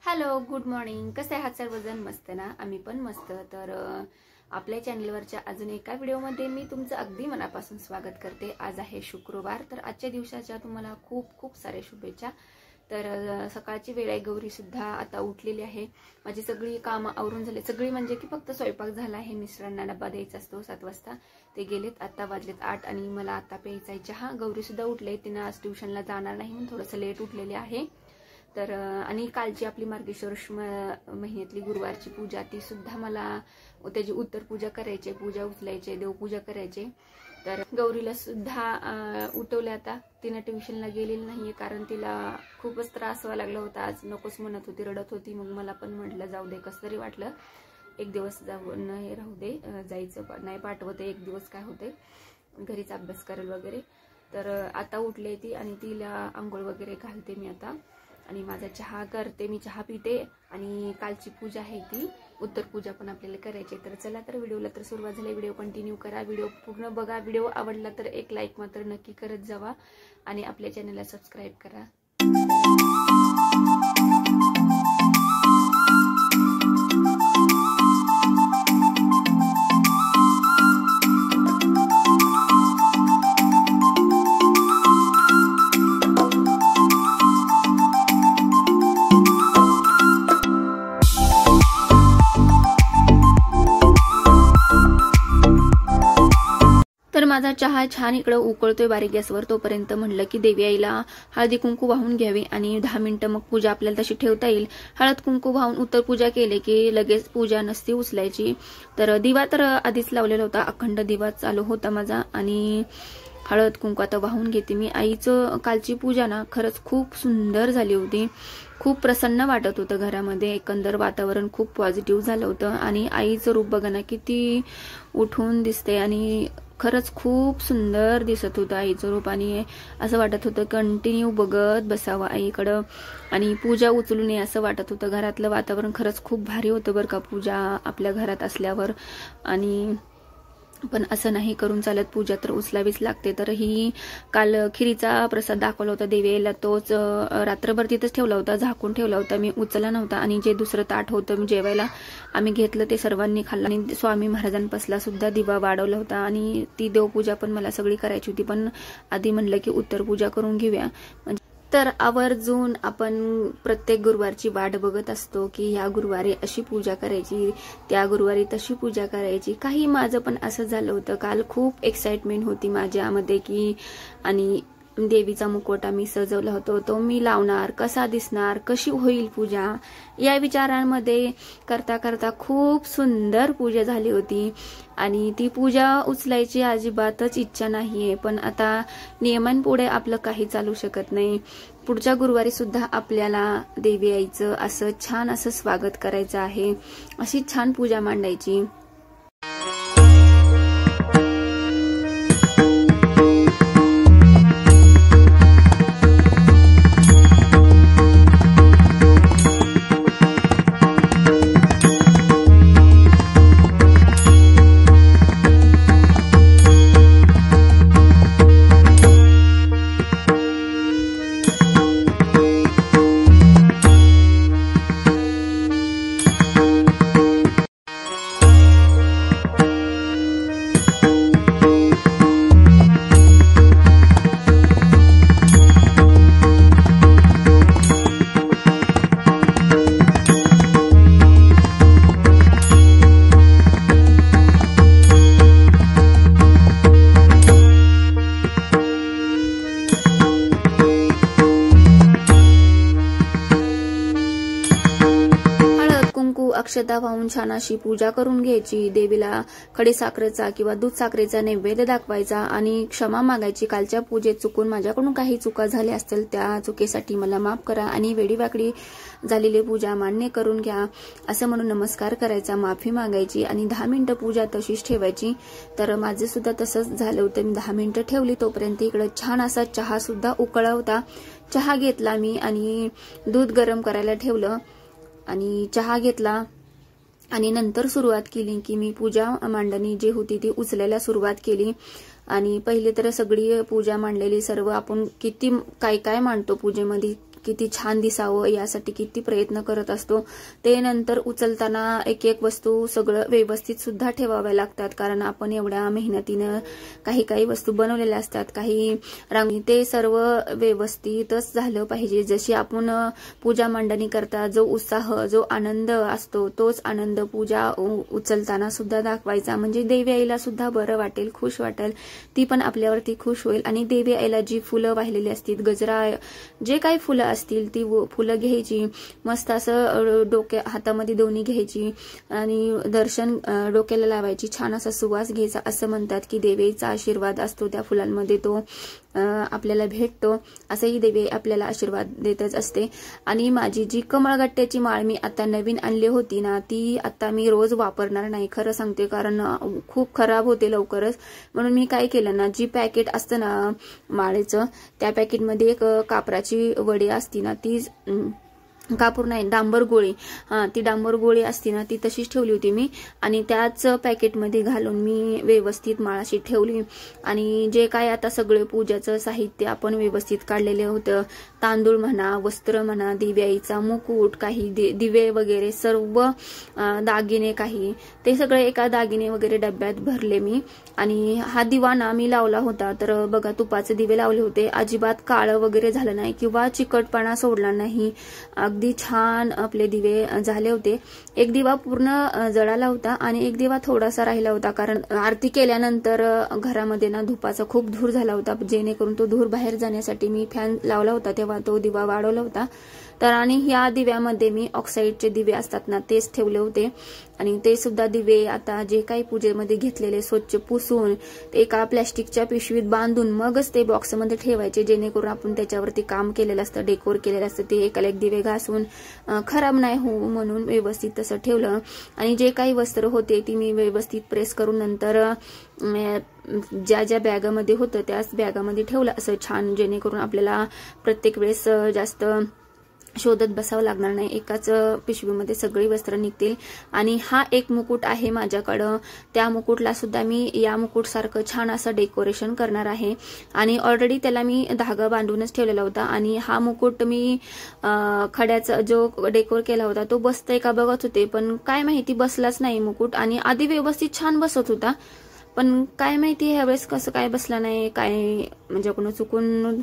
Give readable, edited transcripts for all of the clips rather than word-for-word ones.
Hello, good morning. कसे आहात सर्वजण? मस्त ना? आम्ही पण मस्त. तर आपल्या चॅनलवरच्या अजून एका व्हिडिओमध्ये मी तुमचं अगदी मनापासून स्वागत करते. आज आहे शुक्रवार, तर आजच्या दिवसाच्या तुम्हाला खूप खूप साऱ्या शुभेच्छा. तर सकाळची वेळ आहे, गौरी सुद्धा आता उठलेली आहे. माझी सगळी कामं आवरून झाले, सगळी म्हणजे की फक्त स्वयंपाक झाला आहे. मिस्टरांना डबा द्यायचा असतो 7 वाजता, ते गेलेत. आता वाजलेत 8 आणि मला आता प्यायचा आहे चहा. गौरी सुद्धा उठले, तिनं आज ट्युशनला जाणार नाही म्हणून थोडंसं लेट उठलेली आहे. तर आणि कालची आपली मार्गशीर्ष महिन्यातली गुरुवारची पूजा, ती सुद्धा मला त्याची उत्तर पूजा करायची, पूजा उचलायचे, देवपूजा करायचे. तर गौरीला सुद्धा उठवले. आता तिनं ट्युशनला गेलेली नाहीये, कारण तिला खूपच त्रास व्हायला लागला होता. आज नकोच म्हणत होती, रडत होती. मग मला पण म्हटलं जाऊ दे, कसं तरी वाटलं एक दिवस जाऊन हे राहू दे, जायचं नाही, पाठवते एक दिवस, काय होते, घरीच अभ्यास करेल वगैरे. तर आता उठले ती आणि तिला आंघोळ वगैरे घालते मी आता, आणि माझा चहा करते, मी चहा पिते. आणि कालची पूजा आहे ती उत्तर पूजा पण आपल्याला करायची. तर चला, तर व्हिडिओला तर सुरुवात झाली. व्हिडिओ कंटिन्यू करा, व्हिडिओ पूर्ण बघा. व्हिडिओ आवडला तर एक लाईक मात्र नक्की करत जावा आणि आपल्या चॅनलला सबस्क्राईब करा. तर माझा चहा छान इकडं उकळतोय बारीक गॅसवर. तोपर्यंत म्हणलं की देवी आईला हळदी कुंकू वाहून घ्यावी आणि 10 मिनिटं मग पूजा आपल्याला तशी ठेवता येईल. हळद कुंकू वाहून उत्तर पूजा केली की लगेच पूजा नसती उचलायची. तर दिवा तर आधीच लावलेला होता, अखंड दिवा चालू होता माझा. आणि हळद कुंकू आता वाहून घेते मी. आईचं कालची पूजा ना खरंच खूप सुंदर झाली होती. खूप प्रसन्न वाटत होतं घरामध्ये, एकंदर वातावरण खूप पॉझिटिव्ह झालं होतं. आणि आईचं रूप बघा ना किती उठून दिसते, आणि खरंच खूप सुंदर दिसत होतं आईचं रूप. आणि असं वाटत होतं कंटिन्यू बघत बसावं आईकडं आणि पूजा उचलू नये असं वाटत होतं. घरातलं वातावरण खरंच खूप भारी होतं बरं का पूजा आपल्या घरात असल्यावर. आणि पण असं नाही करून चालत, पूजा तर उचलावीच लागते. तर ही काल खिरीचा प्रसाद दाखवला होता देवीला, तोच रात्रभर तिथंच ठेवला होता, झाकून ठेवला होता, मी उचलला नव्हता. आणि जे दुसरं ताट होतं जेवायला आम्ही घेतलं ते सर्वांनी खाल्लं. आणि स्वामी महाराजांपासला सुद्धा दिवा वाढवला होता. आणि ती देवपूजा पण मला सगळी करायची होती, पण आधी म्हणलं की उत्तर पूजा करून घेऊया. तर आवर्जून आपण प्रत्येक गुरुवारची वाट बघत असतो की ह्या गुरुवारी अशी पूजा करायची, त्या गुरुवारी तशी पूजा करायची. काही माझं पण असं झालं होतं. काल खूप एक्साइटमेंट होती माझ्यामध्ये की, आणि देवीचा मुखवटा मी सजवला होता, तो मी लावणार, कसा दिसणार, कशी होईल पूजा, या विचारांमध्ये करता करता खूप सुंदर पूजा झाली होती. आणि ती पूजा उचलायची अजिबातच इच्छा नाहीये, पण आता नियमांपुढे आपलं काही चालू शकत नाही. पुढच्या गुरुवारी सुद्धा आपल्याला देवी आईचं असं छान असं स्वागत करायचं आहे, अशी छान पूजा मांडायची. अक्षता वाहून छान अशी पूजा करून घ्यायची. देवीला खडीसाखरेचा किंवा दूध साखरेचा नैवेद्य दाखवायचा आणि क्षमा मागायची. कालच्या पूजेत चुकून माझ्याकडून काही चुका झाल्या असतील, त्या चुकीसाठी मला माफ करा आणि वेडीवाकडी झालेली पूजा मान्य करून घ्या असं म्हणून नमस्कार करायचा, माफी मागायची आणि 10 मिनिटं पूजा तशीच ठेवायची. तर माझे सुद्धा तसंच झालं होतं. मी 10 मिनिटं ठेवली, तोपर्यंत इकडे छान असा चहा सुद्धा उकळला होता. चहा घेतला मी आणि दूध गरम करायला ठेवलं आणि चहा घेतला आणि नंतर सुरुवात केली की मी पूजा मांडणी जी होती ती उचलायला सुरुवात केली. आणि पहिले तर सगळी पूजा मांडलेली सर्व आपण किती काय काय मांडतो पूजेमध्ये, किती छान दिसावं यासाठी किती प्रयत्न करत असतो. ते नंतर उचलताना एक एक वस्तू सगळं व्यवस्थित सुद्धा ठेवाव्या लागतात, कारण आपण एवढ्या मेहनतीनं काही वस्तू बनवलेल्या असतात, काही रांगोळी, ते सर्व व्यवस्थितच झालं पाहिजे. जशी आपण पूजा मांडणी करता जो उत्साह, जो आनंद असतो, तोच आनंद पूजा उचलताना सुद्धा दाखवायचा. म्हणजे देवी आईला सुद्धा बरं वाटेल, खुश वाटेल, ती पण आपल्यावरती खुश होईल. आणि देवी आईला जी फुलं वाहिलेली असतील, गजरा, जे काही फुलं असतील ती फुलं घ्यायची, मस्त असं हातामध्ये दोन्ही घ्यायची आणि दर्शन डोक्याला लावायची, छान असा सुवास घ्यायचा. असं म्हणतात की देवीचा आशीर्वाद असतो त्या फुलांमध्ये, तो आपल्याला भेटतो. असंही देवी आपल्याला आशीर्वाद देतच असते. आणि माझी जी कमळगट्ट्याची माळ मी आता नवीन आणली होती ना, ती आता मी रोज वापरणार नाही, खरं सांगते, कारण खूप खराब होते लवकरच. म्हणून मी काय केलं ना, जी पॅकेट असतं ना माळेचं, त्या पॅकेटमध्ये एक कापराची वडी असती ना, ती कापूर नाही, डांबर गोळी, ती डांबर गोळी असती ना, ती तशीच ठेवली होती मी. आणि त्याच पॅकेटमध्ये घालून मी व्यवस्थित माळाशी ठेवली. आणि जे काय आता सगळे पूजाचं साहित्य आपण व्यवस्थित काढलेले होतं, तांदूळ म्हणा, वस्त्र म्हणा, देवी आईचा मुकुट, काही दिवे वगैरे, सर्व दागिने काही, ते सगळे एका दागिने वगैरे डब्यात भरले मी. आणि हा दिवा ना मी लावला होता, तर बघा तुपाचे दिवे लावले होते, अजिबात काळं वगैरे झालं नाही किंवा चिकटपणा सोडला नाही, अगदी छान आपले दिवे झाले होते. एक दिवा पूर्ण जळाला होता आणि एक दिवा थोडासा राहिला होता, कारण आरती केल्यानंतर घरामध्ये ना धुपाचा खूप धूर झाला होता, जेणेकरून तो धूर बाहेर जाण्यासाठी मी फॅन लावला होता, तेव्हा तो दिवा वाढवला होता. तर आणि ह्या दिव्यामध्ये मी ऑक्साईडचे दिवे असतात ना, तेच ठेवले होते. आणि ते सुद्धा दिवे आता जे काही पूजेमध्ये घेतलेले स्वच्छ पुसून एका प्लॅस्टिकच्या पिशवीत बांधून मगच ते बॉक्समध्ये ठेवायचे, जेणेकरून आपण त्याच्यावरती काम केलेलं असतं, डेकोर केलेलं असतं, ते एकाला एक दिवे घासून खराब नाही हो म्हणून व्यवस्थित तसं ठेवलं. आणि जे काही वस्त्र होते ती मी व्यवस्थित प्रेस करून नंतर ज्या ज्या बॅगामध्ये होतं त्याच बॅगामध्ये ठेवलं असं छान, जेणेकरून आपल्याला प्रत्येक वेळेस जास्त शोधत बसावं लागणार नाही, एकाच पिशवीमध्ये सगळी वस्त्र निघतील. आणि हा एक मुकुट आहे माझ्याकडं, त्या मुकुटला सुद्धा मी या मुकुट सारखं छान असं डेकोरेशन करणार आहे. आणि ऑलरेडी त्याला मी धागा बांधूनच ठेवलेला होता. आणि हा मुकुट मी खड्याचा जो डेकोर केला होता तो बसतोय का बघत होते, पण काय माहिती बसलाच नाही मुकुट. आणि आधी व्यवस्थित छान बसत होता, पण काय माहिती ह्यावेळेस कसं काय बसला नाही, काय म्हणजे कोण चुकून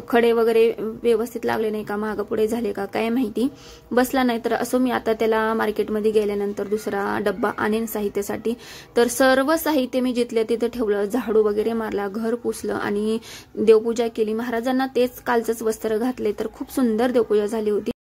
खडे वगैरे व्यवस्थित लागले नाही का, मागं पुढे झाले का काय माहिती, बसला नाही. तर असं मी आता त्याला मार्केटमध्ये गेल्यानंतर दुसरा डब्बा आणेन साहित्यासाठी. तर सर्व साहित्य मी जिथल्या तिथं ठेवलं, झाडू वगैरे मारला, घर पुसलं आणि देवपूजा केली. महाराजांना तेच कालचंच वस्त्र घातले, तर खूप सुंदर देवपूजा झाली होती.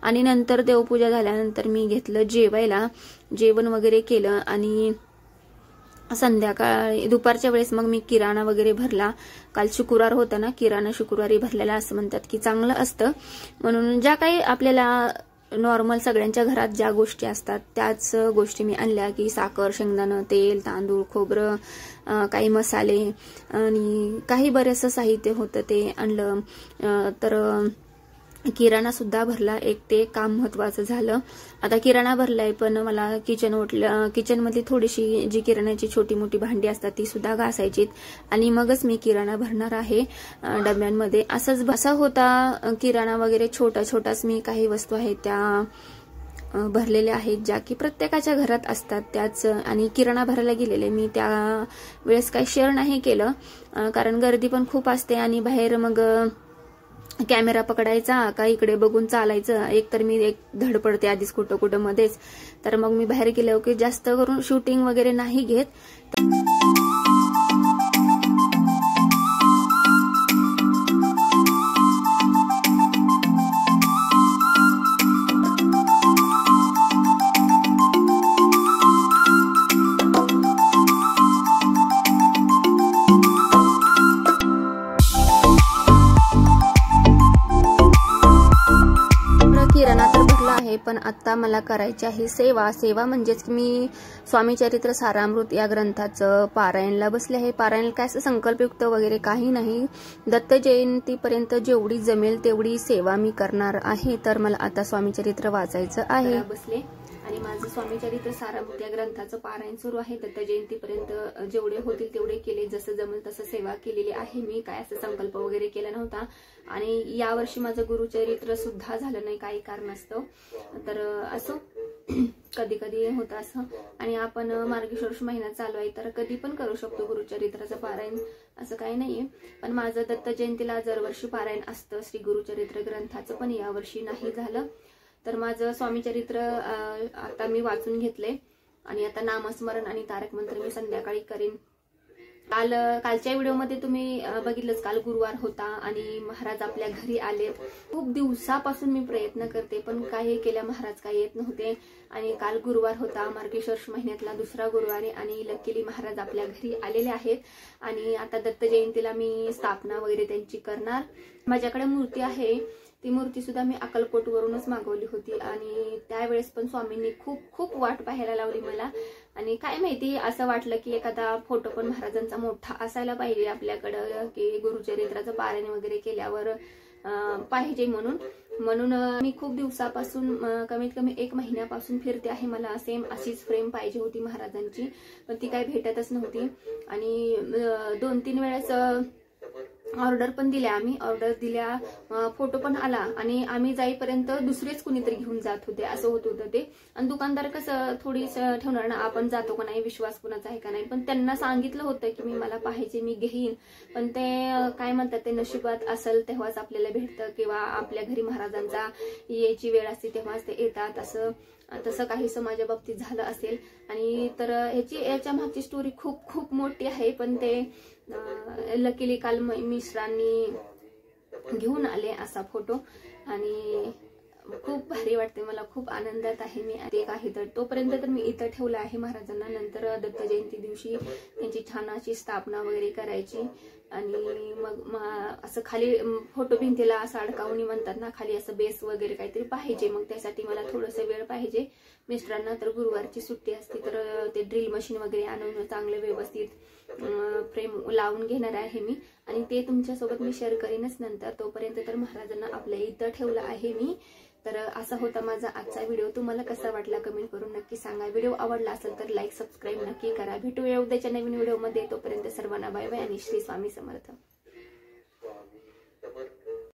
आणि नंतर देवपूजा झाल्यानंतर मी घेतलं जेवायला, जेवण वगैरे केलं. आणि संध्याकाळी दुपारच्या वेळेस मग मी किराणा वगैरे भरला. काल शुक्रवार होता ना, किराणा शुक्रवारी भरलेला असं म्हणतात की चांगलं असतं, म्हणून ज्या काही आपल्याला नॉर्मल सगळ्यांच्या घरात ज्या गोष्टी असतात त्याच गोष्टी मी आणल्या, की साखर, शेंगदाणं, तेल, तांदूळ, खोबरं, काही मसाले आणि काही बरेचसं साहित्य होतं ते आणलं. तर किराणा सुद्धा भरला, एक ते काम महत्वाचं झालं. आता किराणा भरलाय, पण मला किचनमधली थोडीशी जी किराण्याची छोटी मोठी भांडी असतात ती सुद्धा घासायची आणि मगच मी किराणा भरणार आहे डब्यांमध्ये. असा होता किराणा वगैरे, छोटाच मी काही वस्तू आहेत त्या भरलेल्या आहेत, ज्या की प्रत्येकाच्या घरात असतात त्याच. आणि किराणा भरायला गेलेले मी त्या वेळेस काही शेअर नाही केलं, कारण गर्दी पण खूप असते आणि बाहेर मग कॅमेरा पकडायचा का इकडे बघून चालायचं, एक तर मी धडपडते आधीच कुठं मध्येच. तर मग मी बाहेर गेलो की जास्त करून शूटिंग वगैरे नाही घेत. किराणा तर भरला आहे आहे, पण आता मला करायची आहे सेवा. सेवा म्हणजेच की मी स्वामी चरित्र सारामृत या ग्रंथाचं पारायणला बसले आहे. पारायण काय असं संकल्पयुक्त वगैरे काही नाही, दत्त जयंतीपर्यंत जेवढी जमेल तेवढी सेवा मी करणार आहे. तर मला आता स्वामी चरित्र वाचायचं आहे. बसले आणि माझं स्वामी चरित्र सारामृत या ग्रंथाचं पारायण सुरू आहे. दत्त जयंतीपर्यंत जेवढे होतील तेवढे केले, जसं जमेल तसं सेवा केलेली आहे मी. काय असं संकल्प वगैरे केला नव्हता. आणि यावर्षी माझं गुरुचरित्र सुद्धा झालं नाही काही कारणास्तव. तर असं कधी कधी होतं असं. आणि आपण मार्गशीर्ष महिना चालू आहे तर कधी पण करू शकतो गुरुचरित्राचं पारायण, असं काही नाहीये. पण माझं दत्त जयंतीला दरवर्षी पारायण असतं श्री गुरुचरित्र ग्रंथाचं, पण यावर्षी नाही झालं. तर माझं स्वामी चरित्र आता मी वाचून घेतले आणि आता नामस्मरण आणि तारक मंत्र मी संध्याकाळी करीन. कालच्या व्हिडिओमध्ये तुम्ही बघितलंच, काल गुरुवार होता आणि महाराज आपल्या घरी आलेत. खूप दिवसापासून मी प्रयत्न करते पण काही केल्या महाराज काही येत नव्हते. आणि काल गुरुवार होता, मार्गशीर्ष महिन्यातला दुसरा गुरुवार, आणि लकीली महाराज आपल्या घरी आलेले आहेत. आणि आता दत्त जयंतीला मी स्थापना वगैरे त्यांची करणार. माझ्याकडे मूर्ती आहे, ती मूर्ती सुद्धा मी अक्कलकोटवरूनच मागवली होती. आणि त्यावेळेस पण स्वामींनी खूप खूप वाट पाहायला लावली मला. आणि काय माहिती, असं वाटलं की एखादा फोटो पण महाराजांचा मोठा असायला पाहिजे आपल्याकडं, की गुरुचरित्राचं पारायण वगैरे केल्यावर पाहिजे म्हणून मी खूप दिवसापासून, कमीत कमी 1 महिन्यापासून फिरते आहे. मला सेम अशीच फ्रेम पाहिजे होती महाराजांची, पण ती काही भेटतच नव्हती. आणि 2-3 वेळेस ऑर्डर पण दिल्या, आम्ही ऑर्डर दिल्या, फोटो पण आला आणि आम्ही जाईपर्यंत दुसरेच कुणीतरी घेऊन जात होते, असं होत होतं ते. आणि दुकानदार कसं थोडीच ठेवणार ना, आपण जातो का नाही, विश्वास कुणाचा आहे का नाही. पण त्यांना सांगितलं होतं की मी मला पाहिजे, मी घेईन. पण ते काय म्हणतात, ते नशिबात असेल तेव्हाच आपल्याला भेटतं, किंवा आपल्या घरी महाराजांचा यायची वेळ असते तेव्हाच ते येतात. तसं काहीसं माझ्या बाबतीत झालं असेल. आणि तर याच्या मागची स्टोरी खूप खूप मोठी आहे. पण ते लकीली काल मिस्टरांनी घेऊन आले असा फोटो आणि खूप भारी वाटते मला, खूप आनंदात आहे मी. ते काही तर तोपर्यंत तर मी इथं ठेवलं आहे महाराजांना. नंतर दत्त जयंती दिवशी त्यांची छान अशी स्थापना वगैरे करायची. आणि मग असं खाली फोटो भिंतीला असं अडकावणी म्हणतात ना, खाली असं बेस वगैरे काहीतरी पाहिजे. मग त्यासाठी मला थोडंसं वेळ पाहिजे. मिस्टरांना तर गुरुवारची सुट्टी असते, तर ते ड्रिल मशीन वगैरे आणून चांगलं व्यवस्थित फ्रेम लावून घेणार आहे मी. आणि ते तुमच्यासोबत मी शेअर करीनच नंतर. तोपर्यंत तर महाराजांना आपल्या इथं ठेवलं आहे मी. तर असा होता माझा आजचा व्हिडिओ. तुम्हाला कसा वाटला कमेंट करून नक्की सांगा. व्हिडिओ आवडला असेल तर लाईक सबस्क्राईब नक्की करा. भेटूया उद्याच्या नवीन व्हिडिओमध्ये. तोपर्यंत सर्वांना बाय बाय आणि श्री स्वामी समर्थ.